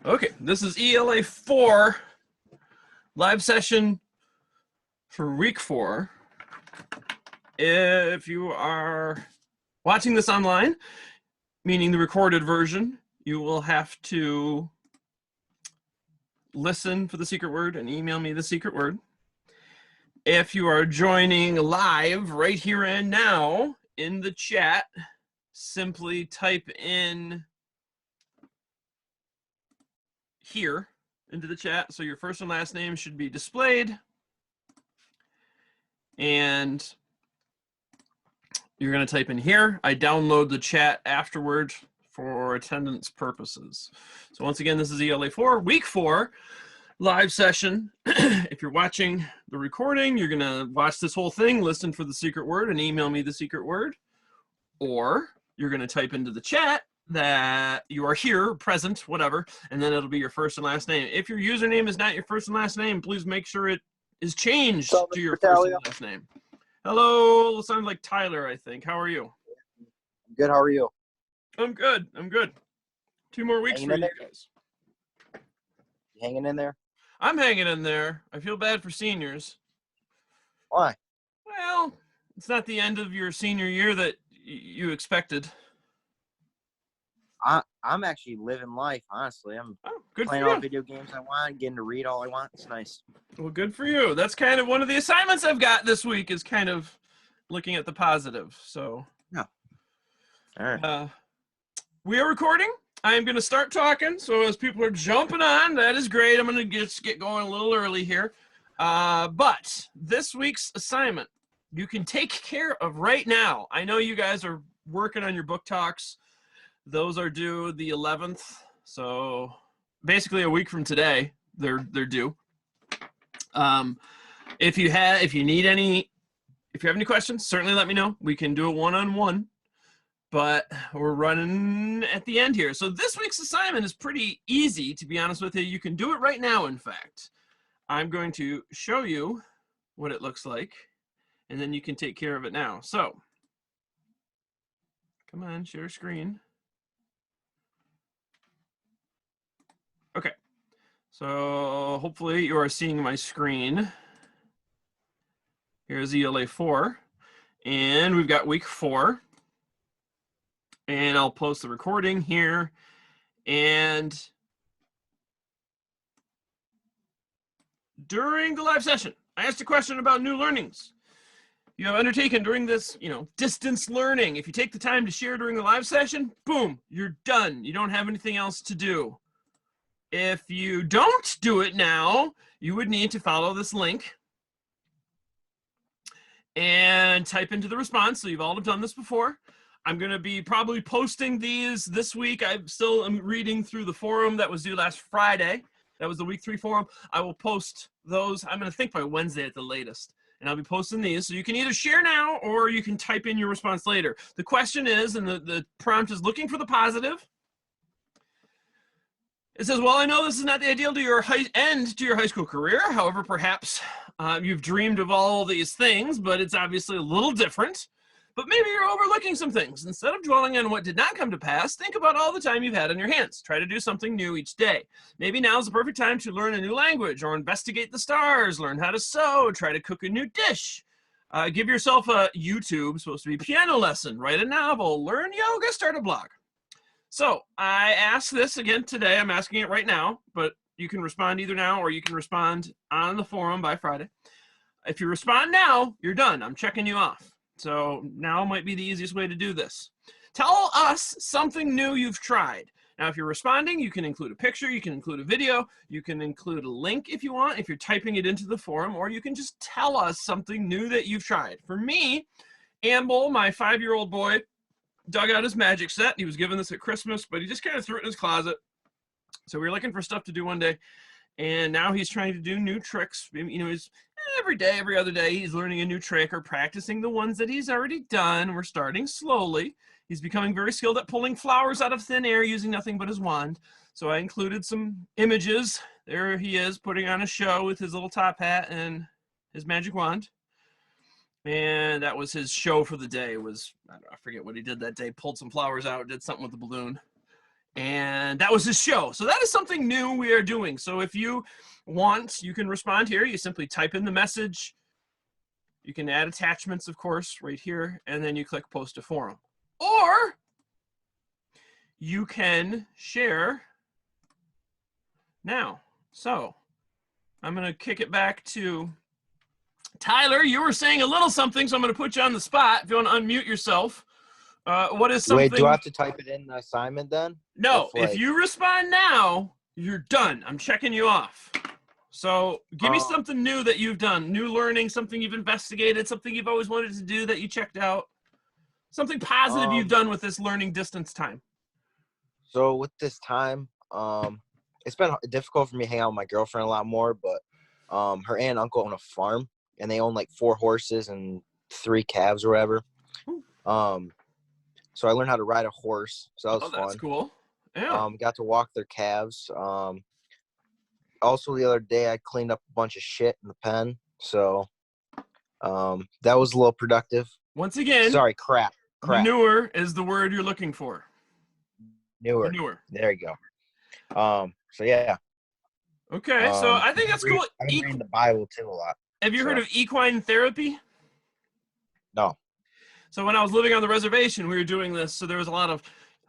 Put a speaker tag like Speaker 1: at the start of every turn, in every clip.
Speaker 1: Okay, this is ELA 4 live session for week 4. If you are watching this online, meaning the recorded version, you will have to listen for the secret word and email me the secret word. If you are joining live right here and now in the chat, simply type in here into the chat. So your first and last name should be displayed. And you're going to type in here. I download the chat afterward for attendance purposes. So once again, this is ELA 4, week 4, live session. If you're watching the recording, you're going to watch this whole thing, listen for the secret word, and email me the secret word. Or you're going to type into the chat that you are here, present, whatever, and then it'll be your first and last name. If your username is not your first and last name, please make sure it is changed to your first and last name. Hello, sounds like Tyler, I think. How are you?
Speaker 2: Good, how are you?
Speaker 1: I'm good, I'm good. 2 more weeks for you guys.
Speaker 2: You hanging in there?
Speaker 1: I'm hanging in there. I feel bad for seniors.
Speaker 2: Why?
Speaker 1: Well, it's not the end of your senior year that you expected.
Speaker 2: I'm actually living life, honestly. I'm
Speaker 1: good
Speaker 2: playing
Speaker 1: for you.
Speaker 2: all the video games I want, getting to read all I want. It's nice.
Speaker 1: Well, good for you. That's kind of one of the assignments I've got this week is kind of looking at the positive. So,
Speaker 2: yeah. All right.
Speaker 1: We are recording. I am going to start talking. So as people are jumping on, that is great. I'm going to just get going a little early here. But this week's assignment, you can take care of right now. I know you guys are working on your book talks. Those are due the 11th. So basically a week from today, they're due. If you have any questions, certainly let me know. We can do a one-on-one, but we're running at the end here. So this week's assignment is pretty easy, to be honest with you. You can do it right now, in fact. I'm going to show you what it looks like, and then you can take care of it now. So come on, share screen. Okay, so hopefully you are seeing my screen. Here's ELA 4, and we've got week 4. And I'll post the recording here. And during the live session, I asked a question about new learnings you have undertaken during this, distance learning. If you take the time to share during the live session, boom, you're done. You don't have anything else to do. If you don't do it now, you would need to follow this link and type into the response. So you've all done this before. I'm going to be probably posting these this week. I'm reading through the forum that was due last Friday. That was the week 3 forum. I will post those, I'm going to think by Wednesday at the latest. And I'll be posting these. So you can either share now or you can type in your response later. The question is, and the prompt is looking for the positive. It says, well, I know this is not the ideal to your end to your high school career. However, perhaps you've dreamed of all these things, but it's obviously a little different. But maybe you're overlooking some things. Instead of dwelling on what did not come to pass, think about all the time you've had on your hands. Try to do something new each day. Maybe now's the perfect time to learn a new language or investigate the stars, learn how to sew, try to cook a new dish. Give yourself a YouTube, supposed to be piano lesson, write a novel, learn yoga, start a blog. So I asked this again today. I'm asking it right now, but you can respond either now or you can respond on the forum by Friday. If you respond now, you're done. I'm checking you off. So now might be the easiest way to do this. Tell us something new you've tried. Now, if you're responding, you can include a picture, you can include a video, you can include a link if you want, if you're typing it into the forum, or you can just tell us something new that you've tried. For me, Amble, my 5-year-old boy, dug out his magic set. He was given this at Christmas, but he just kind of threw it in his closet. So we were looking for stuff to do one day. And now he's trying to do new tricks. He's every day, every other day, he's learning a new trick or practicing the ones that he's already done. We're starting slowly. He's becoming very skilled at pulling flowers out of thin air using nothing but his wand. So I included some images. There he is putting on a show with his little top hat and his magic wand. And that was his show for the day. I forget what he did that day. Pulled some flowers out, did something with the balloon. And that was his show. So that is something new we are doing. So if you want, you can respond here. You simply type in the message. You can add attachments, of course, right here, and then you click post to forum. Or you can share now. So I'm going to kick it back to Tyler. You were saying a little something, so I'm going to put you on the spot. If you want to unmute yourself, what is something?
Speaker 2: Wait, do I have to type it in the assignment then?
Speaker 1: No, if you respond now, you're done. I'm checking you off. So give me something new that you've done, new learning, something you've investigated, something you've always wanted to do that you checked out, something positive you've done with this learning distance time.
Speaker 2: So with this time, it's been difficult for me to hang out with my girlfriend a lot more, but her aunt and uncle own a farm, and they own like 4 horses and 3 calves or whatever. So I learned how to ride a horse, so that was fun.
Speaker 1: That's cool. Yeah.
Speaker 2: Got to walk their calves. Also, the other day, I cleaned up a bunch of shit in the pen. So that was a little productive.
Speaker 1: Once again.
Speaker 2: Sorry, crap.
Speaker 1: Manure is the word you're looking for.
Speaker 2: Manure. There you go. So, yeah.
Speaker 1: Okay, so I think that's cool.
Speaker 2: I've been reading the Bible, too, a lot.
Speaker 1: Have you heard of equine therapy?
Speaker 2: No.
Speaker 1: So when I was living on the reservation, we were doing this. So there was a lot of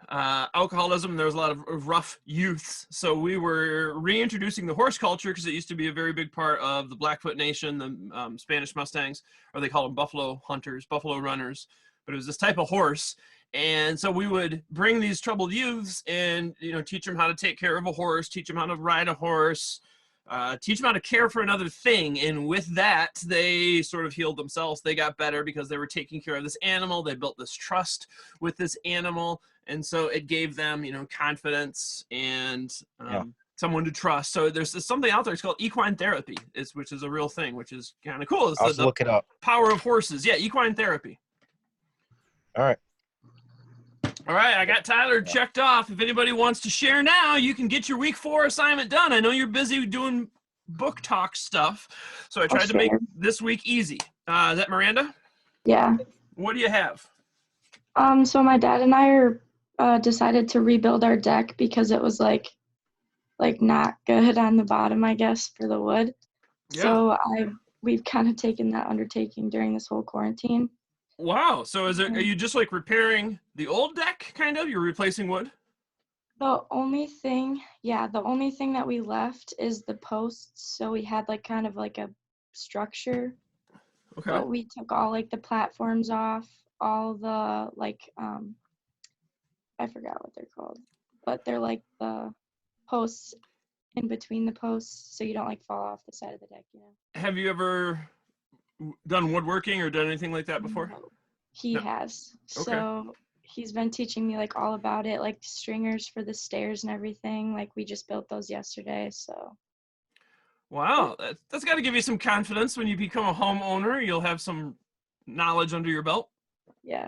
Speaker 1: alcoholism. There was a lot of rough youths. So we were reintroducing the horse culture because it used to be a very big part of the Blackfoot Nation, the Spanish Mustangs, or they call them buffalo hunters, buffalo runners. But it was this type of horse. And so we would bring these troubled youths and, teach them how to take care of a horse, teach them how to ride a horse, teach them how to care for another thing. And with that, they sort of healed themselves. They got better because they were taking care of this animal. They built this trust with this animal. And so it gave them, confidence and someone to trust. So there's something out there. It's called equine therapy, which is a real thing, which is kind of cool.
Speaker 2: I'll look it up.
Speaker 1: Power of horses. Yeah, equine therapy.
Speaker 2: All right.
Speaker 1: All right, I got Tyler checked off. If anybody wants to share now, you can get your week 4 assignment done. I know you're busy doing book talk stuff, so I tried to make this week easy. Is that Miranda?
Speaker 3: Yeah.
Speaker 1: What do you have?
Speaker 3: So my dad and I are decided to rebuild our deck because it was like not good on the bottom, I guess, for the wood. Yeah. So we've kind of taken that undertaking during this whole quarantine.
Speaker 1: Wow. So are you just like repairing the old deck, kind of? You're replacing wood?
Speaker 3: The only thing that we left is the posts. So we had kind of a structure. Okay. But we took all the platforms off, all the I forgot what they're called, but they're the posts in between the posts, so you don't fall off the side of the deck.
Speaker 1: Have you ever done woodworking or done anything like that before?
Speaker 3: No, he has. Okay. So he's been teaching me all about it, stringers for the stairs and everything. We just built those yesterday. So
Speaker 1: wow, that's got to give you some confidence. When you become a homeowner, you'll have some knowledge under your belt.
Speaker 3: Yeah,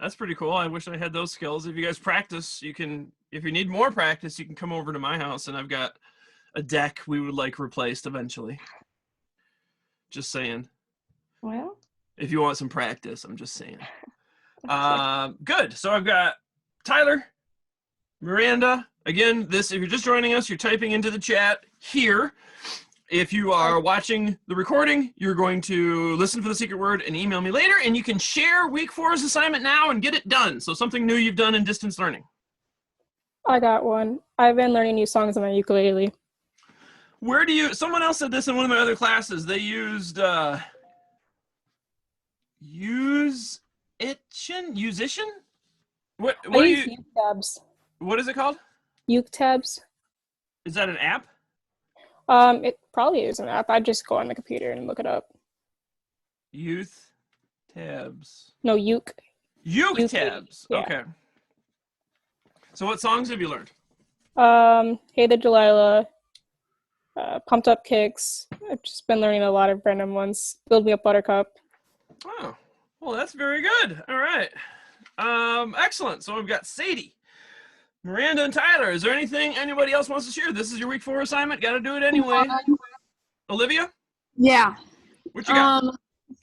Speaker 1: that's pretty cool. I wish I had those skills. If you guys practice, you can. If you need more practice, you can come over to my house, and I've got a deck we would replaced eventually. Just saying.
Speaker 3: Well,
Speaker 1: if you want some practice, I'm just saying. Good. So I've got Tyler, Miranda. Again, if you're just joining us, you're typing into the chat here. If you are watching the recording, you're going to listen for the secret word and email me later, and you can share week 4's assignment now and get it done. So something new you've done in distance learning.
Speaker 4: I got one. I've been learning new songs on my ukulele.
Speaker 1: Someone else said this in one of my other classes. They used musician? What
Speaker 4: I use uke tabs.
Speaker 1: What is it called?
Speaker 4: Uke tabs.
Speaker 1: Is that an app?
Speaker 4: It probably is an app. I just go on the computer and look it up.
Speaker 1: Youth tabs.
Speaker 4: No, uke.
Speaker 1: Uke tabs. Yeah. Okay. So what songs have you learned?
Speaker 4: Hey the Delilah, Pumped Up Kicks. I've just been learning a lot of random ones. Build Me Up Buttercup.
Speaker 1: Oh, well, that's very good. All right. Excellent. So we've got Sadie, Miranda, and Tyler. Is there anything anybody else wants to share? This is your week 4 assignment. Got to do it anyway. Olivia?
Speaker 5: Yeah.
Speaker 1: What you got?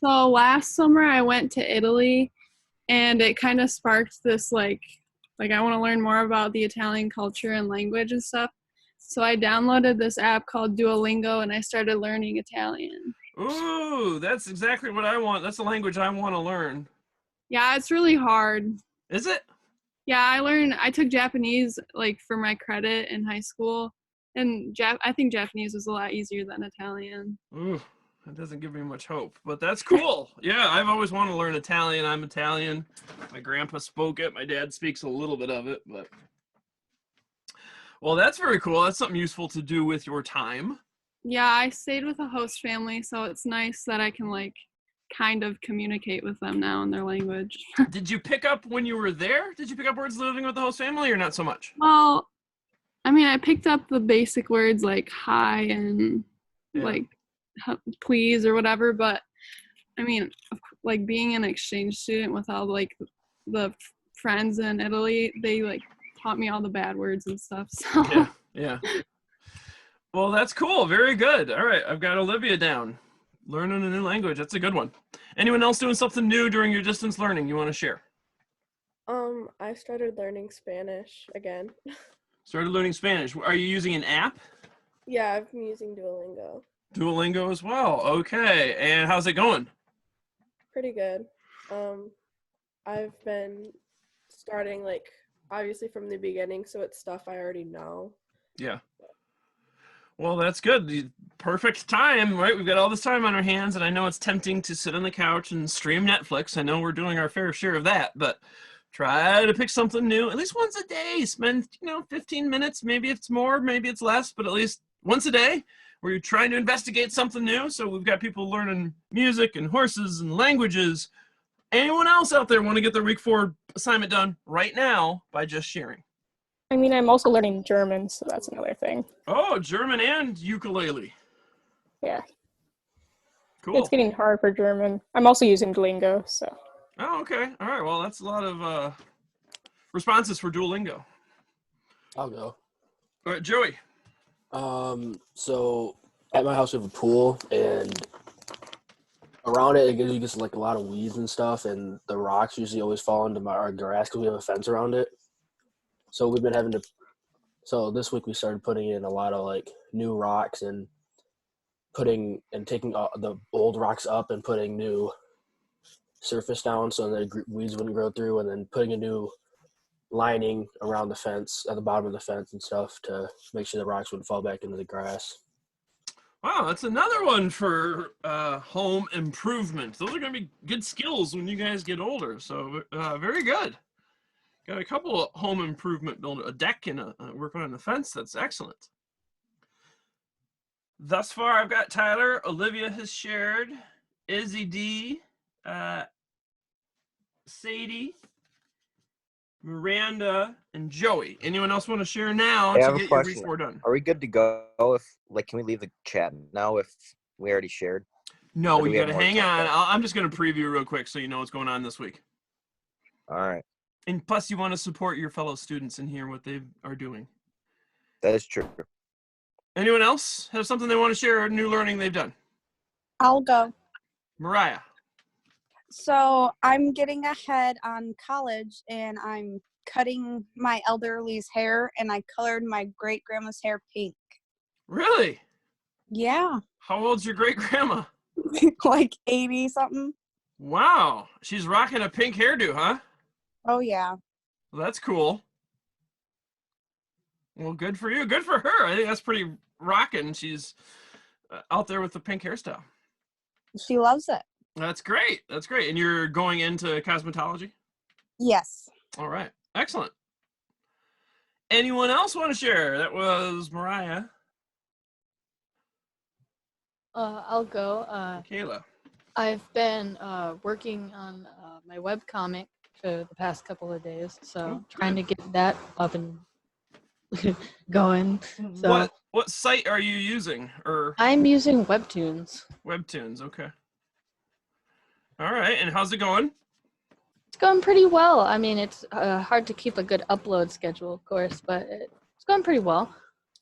Speaker 5: So last summer I went to Italy, and it kind of sparked this Like, I want to learn more about the Italian culture and language and stuff. So I downloaded this app called Duolingo, and I started learning Italian.
Speaker 1: Ooh, that's exactly what I want. That's the language I want to learn.
Speaker 5: Yeah, it's really hard.
Speaker 1: Is it?
Speaker 5: Yeah, I took Japanese, like, for my credit in high school. And I think Japanese was a lot easier than Italian.
Speaker 1: Ooh, that doesn't give me much hope, but that's cool. Yeah, I've always wanted to learn Italian. I'm Italian. My grandpa spoke it. My dad speaks a little bit of it, but well, that's very cool. That's something useful to do with your time.
Speaker 5: Yeah, I stayed with a host family, so it's nice that I can, like, kind of communicate with them now in their language.
Speaker 1: Did you pick up when you were there? Did you pick up words living with the host family or not so much?
Speaker 5: Well, I mean, I picked up the basic words like hi and like please or whatever, but I mean, like being an exchange student with all like the friends in Italy, they like taught me all the bad words and stuff. So
Speaker 1: Yeah. Well, that's cool. Very good. All right, I've got Olivia down. Learning a new language. That's a good one. Anyone else doing something new during your distance learning you want to share?
Speaker 6: I started learning Spanish again.
Speaker 1: Started learning Spanish. Are you using an app?
Speaker 6: Yeah, I've been using Duolingo.
Speaker 1: Duolingo as well. Okay. And how's it going?
Speaker 6: Pretty good. I've been starting like obviously from the beginning, so it's stuff I already know.
Speaker 1: Yeah. Well, that's good. The perfect time, right? We've got all this time on our hands, and I know it's tempting to sit on the couch and stream Netflix. I know we're doing our fair share of that, but try to pick something new at least once a day. Spend, 15 minutes. Maybe it's more, maybe it's less, but at least once a day where you're trying to investigate something new. So we've got people learning music and horses and languages. Anyone else out there want to get their week 4 assignment done right now by just sharing?
Speaker 4: I mean, I'm also learning German, so that's another thing.
Speaker 1: Oh, German and ukulele.
Speaker 4: Yeah.
Speaker 1: Cool.
Speaker 4: It's getting hard for German. I'm also using Duolingo, so.
Speaker 1: Oh, okay. All right. Well, that's a lot of responses for Duolingo.
Speaker 7: I'll go.
Speaker 1: All right, Joey.
Speaker 7: So at my house we have a pool, and around it gives you just like a lot of weeds and stuff, and the rocks usually always fall into our grass because we have a fence around it. So we've been having to. So this week we started putting in a lot of like new rocks and taking the old rocks up and putting new surface down so the weeds wouldn't grow through, and then putting a new lining around the fence at the bottom of the fence and stuff to make sure the rocks wouldn't fall back into the grass.
Speaker 1: Wow, that's another one for home improvement. Those are going to be good skills when you guys get older. So very good. Got a couple of home improvement, build a deck and working on the fence. That's excellent. Thus far, I've got Tyler. Olivia has shared. Izzy D. Sadie. Miranda and Joey. Anyone else want to share now
Speaker 2: Hey, I
Speaker 1: to
Speaker 2: have a
Speaker 1: get your week
Speaker 2: question.
Speaker 1: 4 done?
Speaker 2: Are we good to go? Can we leave the chat now if we already shared?
Speaker 1: No,
Speaker 2: Or do
Speaker 1: we
Speaker 2: we
Speaker 1: got
Speaker 2: have
Speaker 1: to
Speaker 2: more
Speaker 1: hang
Speaker 2: time?
Speaker 1: on. I'm just going to preview real quick so you know what's going on this week.
Speaker 2: All right.
Speaker 1: And plus, you want to support your fellow students and hear what they are doing.
Speaker 2: That is true.
Speaker 1: Anyone else have something they want to share or new learning they've done?
Speaker 8: I'll go.
Speaker 1: Mariah.
Speaker 8: So I'm getting ahead on college, and I'm cutting my elderly's hair, and I colored my great grandma's hair pink.
Speaker 1: Really?
Speaker 8: Yeah.
Speaker 1: How old's your great grandma?
Speaker 8: Like 80 something.
Speaker 1: Wow. She's rocking a pink hairdo, huh?
Speaker 8: Oh yeah.
Speaker 1: Well, that's cool. Well, good for you. Good for her. I think that's pretty rocking. She's out there with the pink hairstyle.
Speaker 8: She loves it.
Speaker 1: That's great. That's great. And you're going into cosmetology?
Speaker 8: Yes.
Speaker 1: All right. Excellent. Anyone else want to share? That was Mariah.
Speaker 9: I'll go.
Speaker 1: Kayla.
Speaker 9: I've been working on my webcomic for the past couple of days, so trying to get that up and going. So
Speaker 1: What site are you using? Or
Speaker 9: I'm using Webtoons.
Speaker 1: Webtoons, okay. All right, and how's it going?
Speaker 9: It's going pretty well. I mean, it's hard to keep a good upload schedule, of course, but it's going pretty well.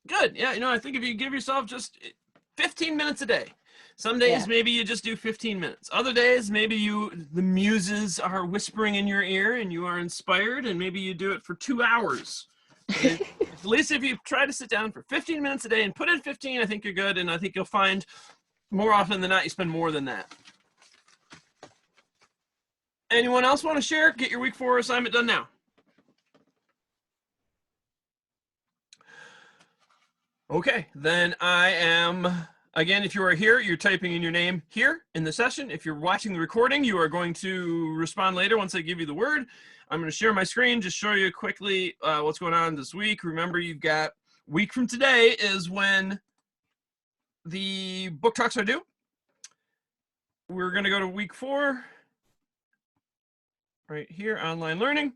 Speaker 1: Good. Yeah, I think if you give yourself just 15 minutes a day, Some days
Speaker 2: Yeah.
Speaker 1: maybe you just do 15 minutes. Other days maybe the muses are whispering in your ear and you are inspired, and maybe you do it for 2 hours. But at least if you try to sit down for 15 minutes a day and put in 15, I think you're good, and I think you'll find more often than not you spend more than that. Anyone else want to share? Get your week 4 assignment done now. Okay, then I am, again, if you are here, you're typing in your name here in the session. If you're watching the recording, you are going to respond later once I give you the word. I'm going to share my screen, just show you quickly what's going on this week. Remember, you've got week from today is when the book talks are due. We're going to go to week 4 right here, online learning.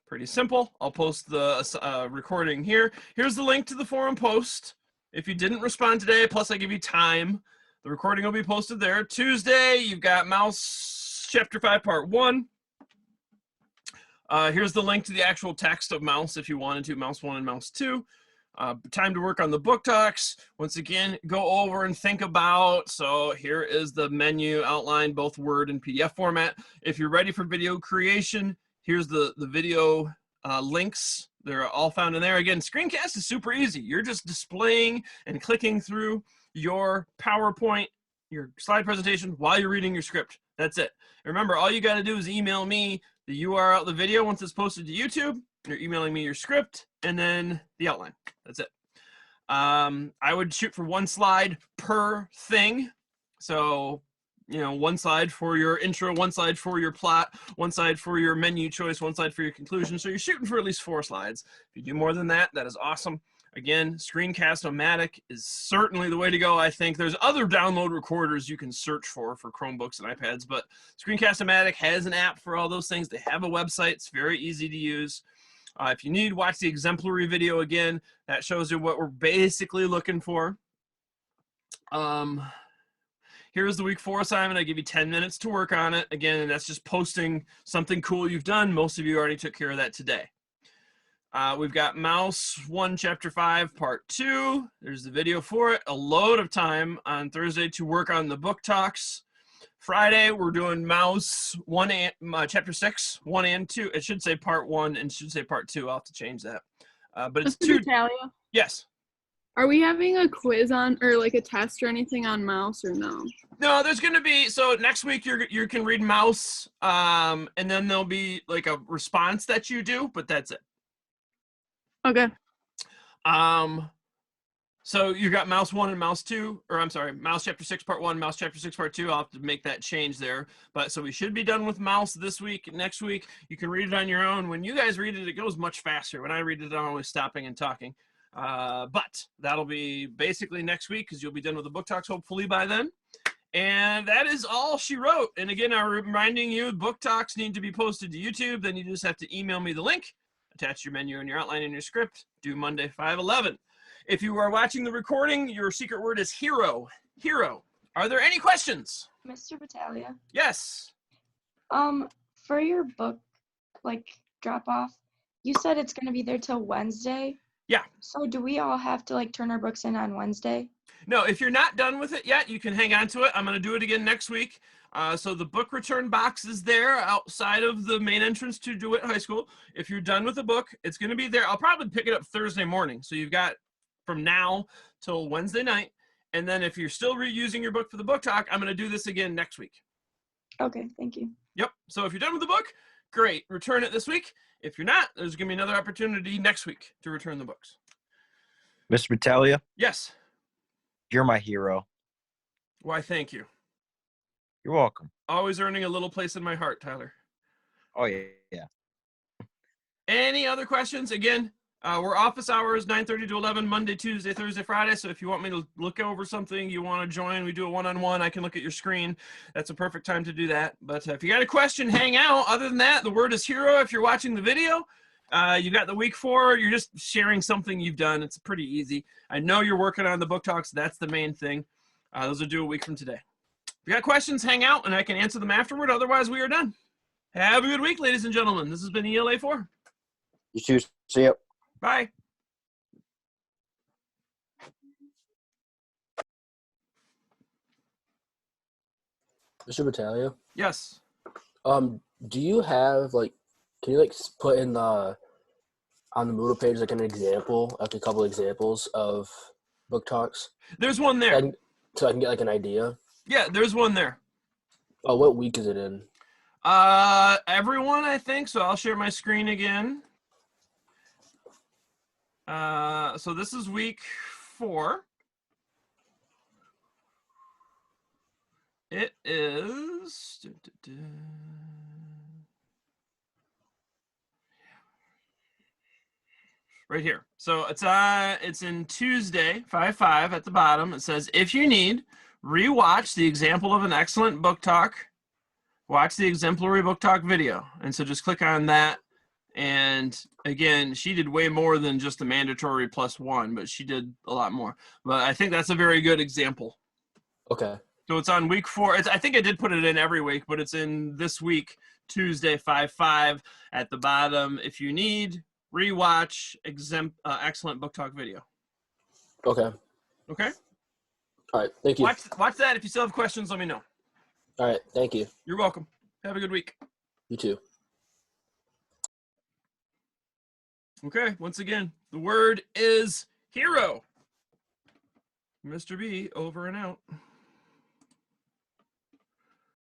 Speaker 1: Pretty simple. I'll post the recording here. Here's the link to the forum post. If you didn't respond today, plus I give you time, the recording will be posted there. Tuesday, you've got Mouse Chapter 5, Part 1. Here's the link to the actual text of Mouse if you wanted to, Mouse 1 and Mouse 2. Time to work on the book talks. Once again, go over and think about, so here is the menu outline, both Word and PDF format. If you're ready for video creation, here's the video links. They're all found in there. Again, screencast is super easy. You're just displaying and clicking through your PowerPoint, your slide presentation while you're reading your script. That's it. And remember, all you got to do is email me the URL of the video once it's posted to YouTube. You're emailing me your script and then the outline. That's it. I would shoot for 1 slide per thing. So, you know, 1 slide for your intro, 1 slide for your plot, 1 slide for your menu choice, 1 slide for your conclusion. So you're shooting for at least 4 slides. If you do more than that, that is awesome. Again, Screencast-O-Matic is certainly the way to go, I think. There's other download recorders you can search for Chromebooks and iPads, but Screencast-O-Matic has an app for all those things. They have a website. It's very easy to use. If you need, watch the exemplary video again. That shows you what we're basically looking for. Here's the week 4 assignment. I give you 10 minutes to work on it. Again, and that's just posting something cool you've done. Most of you already took care of that today. We've got Mouse 1, Chapter 5, Part 2. There's the video for it. A load of time on Thursday to work on the book talks. Friday, we're doing Mouse 1 and Chapter 6, 1 and 2. It should say Part 1 and should say Part 2. I'll have to change that. But it's
Speaker 5: Mr.
Speaker 1: 2.
Speaker 5: Battaglia,
Speaker 1: Yes.
Speaker 5: are we having a quiz on, or like a test or anything on Mouse, or no?
Speaker 1: No, there's going to be, so next week you can read Mouse, and then there'll be like a response that you do, but that's it.
Speaker 5: Okay.
Speaker 1: So you got Mouse 1 and Mouse 2, or I'm sorry, Mouse Chapter 6 Part 1, Mouse Chapter 6 Part 2. I'll have to make that change there. But so we should be done with Mouse this week. Next week, you can read it on your own. When you guys read it, it goes much faster. When I read it, I'm always stopping and talking. But that'll be basically next week because you'll be done with the book talks hopefully by then. And that is all she wrote. And again, I'm reminding you, book talks need to be posted to YouTube. Then you just have to email me the link, attach your menu and your outline in your script, due Monday, 5/11. If you are watching the recording, your secret word is hero. Hero. Are there any questions?
Speaker 3: Mr. Battaglia,
Speaker 1: Yes.
Speaker 3: for your book, like, drop off, you said it's going to be there till Wednesday.
Speaker 1: Yeah.
Speaker 3: So do we all have to, like, turn our books in on Wednesday?
Speaker 1: No, if you're not done with it yet, you can hang on to it. I'm going to do it again next week. So the book return box is there outside of the main entrance to DeWitt High School. If you're done with the book, it's going to be there. I'll probably pick it up Thursday morning. So you've got from now till Wednesday night. And then if you're still reusing your book for the book talk, I'm going to do this again next week.
Speaker 3: Okay, thank you.
Speaker 1: Yep. So if you're done with the book, great. Return it this week. If you're not, there's going to be another opportunity next week to return the books.
Speaker 2: Mr. Battaglia,
Speaker 1: Yes.
Speaker 2: you're my hero.
Speaker 1: Why, thank you.
Speaker 2: You're welcome.
Speaker 1: Always earning a little place in my heart, Tyler.
Speaker 2: Oh, yeah.
Speaker 1: Any other questions? Again, we're office hours 9:30 to 11, Monday, Tuesday, Thursday, Friday. So if you want me to look over something, you want to join, we do a one-on-one, I can look at your screen. That's a perfect time to do that. But if you got a question, hang out. Other than that, the word is hero. If you're watching the video, you got the week 4. You're just sharing something you've done. It's pretty easy. I know you're working on the book talks. That's the main thing. Those are due a week from today. If you got questions, hang out, and I can answer them afterward. Otherwise, we are done. Have a good week, ladies and gentlemen. This has been ELA 4.
Speaker 2: You too. See ya.
Speaker 1: Bye.
Speaker 7: Mr. Battaglia,
Speaker 1: Yes.
Speaker 7: do you have like, can you like put in the on the Moodle page like an example, like a couple examples of book talks?
Speaker 1: There's one there.
Speaker 7: So I can get like an idea.
Speaker 1: Yeah, there's one there.
Speaker 7: Oh, what week is it in?
Speaker 1: Everyone, I think. So I'll share my screen again. So this is week 4. It is right here. So it's in Tuesday 5/5 at the bottom. It says, if you need, rewatch the example of an excellent book talk. Watch the exemplary book talk video. And so just click on that. And again, she did way more than just the mandatory +1, but she did a lot more. But I think that's a very good example.
Speaker 7: Okay.
Speaker 1: So it's on week 4. I think I did put it in every week, but it's in this week, Tuesday 5/5 at the bottom. If you need, rewatch excellent book talk video.
Speaker 7: Okay.
Speaker 1: Okay.
Speaker 7: All right. Thank you.
Speaker 1: Watch that. If you still have questions, let me know.
Speaker 7: All right. Thank you.
Speaker 1: You're welcome. Have a good week.
Speaker 7: You too.
Speaker 1: Okay. Once again, the word is hero. Mr. B, over and out.